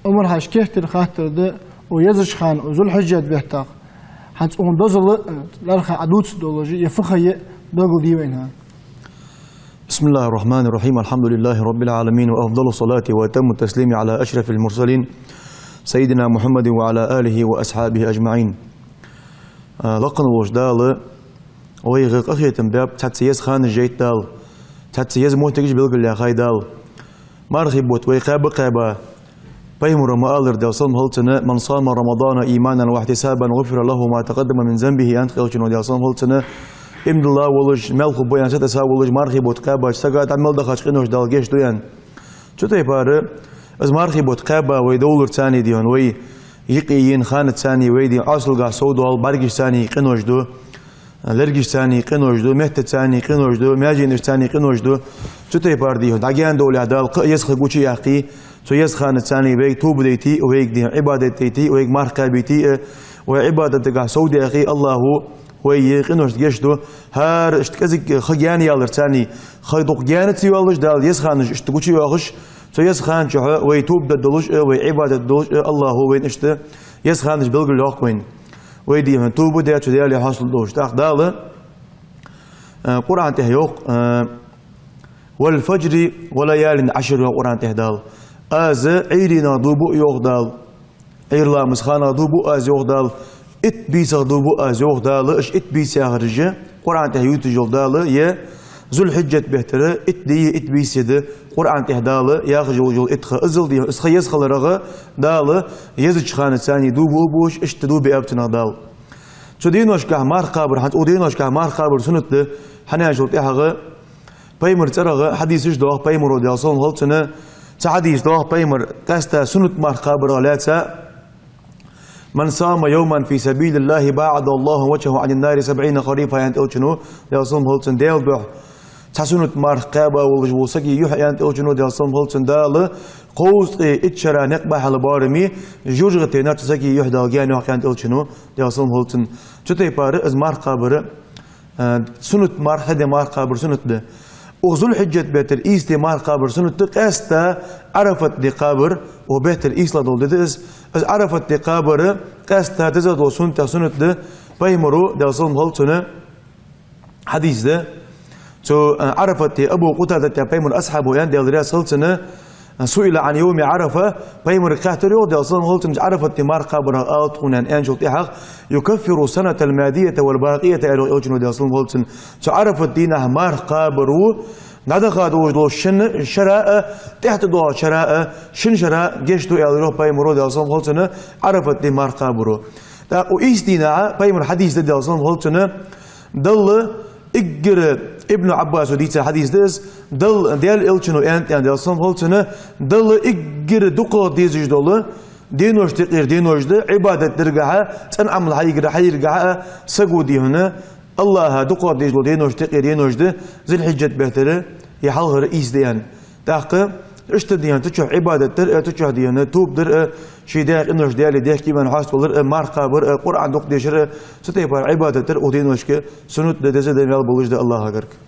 عمر هاش كهتر خاطر ده ويزش خان وذو الحجة بيحتاق حتى اون دوزل لارخ عدوت دولوجي يفخي دوغل ديوينها. بسم الله الرحمن الرحيم. الحمد لله رب العالمين وأفضل الصلاة وأتم التسليم على أشرف المرسلين سيدنا محمد وعلى آله وأصحابه أجمعين. لقن وجدال ويغق أخيتم داب تحتسيز خان الجيت دال تحتسيز موتكش بلغل يا خاي دال مرخبوت ويقاب قابا بيمر مآلر دال صلم هلتنا من صام رمضان إيمانا واحتسابا غفر له ما تقدم من ذنبه أنت خلشن دال صلم هلتنا إمد الله ولج ملخ بيان ستسا ولج مرخبوت قابا سقات عمل دخش قنوش دال جيش دويان شتى بار از مرخبوت قابا ويدولر ثاني ديون وي يقين خانة ثاني ويدي أصل قا سودو برجش ثاني قنوش دو لرجش ثاني قنوش دو مهت ثاني قنوش دو ماجينش ثاني قنوش دو شتى بار ديون دعيان دولة دال يسخ قوشي يحقي سو يسخان ثاني ويك توب ديتي ويك دي عبادة ديتي ويك مرخبيتي وعبادة قا سودي أخي الله وي قنوش جشدو هار اشتكزك خجاني يالر ثاني خيدوق جانتي والش دال يسخانش اشتكوشي واخش سو يسخان شو ويتوب ددلوش وعبادة دلوش الله وين اشت يسخانش بلغ لوقوين ويدي من توبو ده شو ديالي حاصل دوش تاخ دال قرآن تهيوق والفجر وليال عشر قرآن تهدال از عيرنا دوبو يوق دال عيرلا مسخانا دوبو از يوق دال ات بيسا دوبو از يوق دال اش ات بيسا خرجه قرآن تهيوت جول دال يه ذو الحجة بهتره ات دي ات بيسده قرآن تهدال يا خجول جول اتخ ازل دي اسخ يسخل رغه دال يزج خانه ثاني دوبو بوش اش تدو بيابتنا دال شو دينوش كه مار قابر حت ودينوش كه مار قابر سنت حنا جول تهغه بيمر ترغه حديثش دو بيمر دي اصلا غلطنا حديث دو بيمر كاستا سنت مار قابر لا من صام يوما في سبيل الله باعد الله وجهه عن النار 70 خريفا ينت اوچنو يصوم هولتن ديل بح تسنت مار قابا وسكي يح ينت اوچنو يصوم هولتن دال قوس اتشرا نقبح البارمي جوجغتي نات سكي يحدى جانو ينت اوچنو يصوم هولتن چتي بار از مار قابر سنت مار هدي مار قابر سنت ده وذو الحجة بيتر إيستي مار قابر سنت قاستا عرفت دي قابر وبيتر إيسلا دول ديز از عرفت دي قابر قاستا تزاد وسنت سنت ده بيمرو دي صلم هلتنا حديث ده سو عرفت دي أبو قتادة بيمر أصحابه يان دي الرياس هلتنا سئل عن يوم عرفة بيمر كاتريو دي صلم هلتنا عرفت دي مار قابر آلت ونان أنجل تحق يكفر سنة المادية والباقية إلى أوجنو دي صلم هلتنا سو عرفت دينه مار قابرو ندخل دوج شن شراء تحت دو شراء شن شراء جشتو إلى بيمرو دي صلم هلتنا عرفت دي مار قابرو تا وإيستينا بيمر حديث دي صلم هلتنا دل إجر ابن عباس وديت حديث ديز دل ديال إلشنو أنت يعني ديال صم هلتنا دل إجر دقة ديزج دل دينوش تقير دينوش ده عبادة درجها تنعمل حيرجها سجودي هنا الله دقة ديزل دينوش تقير دينوش ده ذي الحجة بهتره يحلها رئيس ديان تاقة اشتديان تشوف عبادة تر تشوف ديان توب در شيء ده إنوش ديال ده كيمان حاس بلر مارقة بر قرآن دق ديشر ستيبار عبادة تر ودينوش ك سنت ده زاد مال بلوش ده الله أجرك.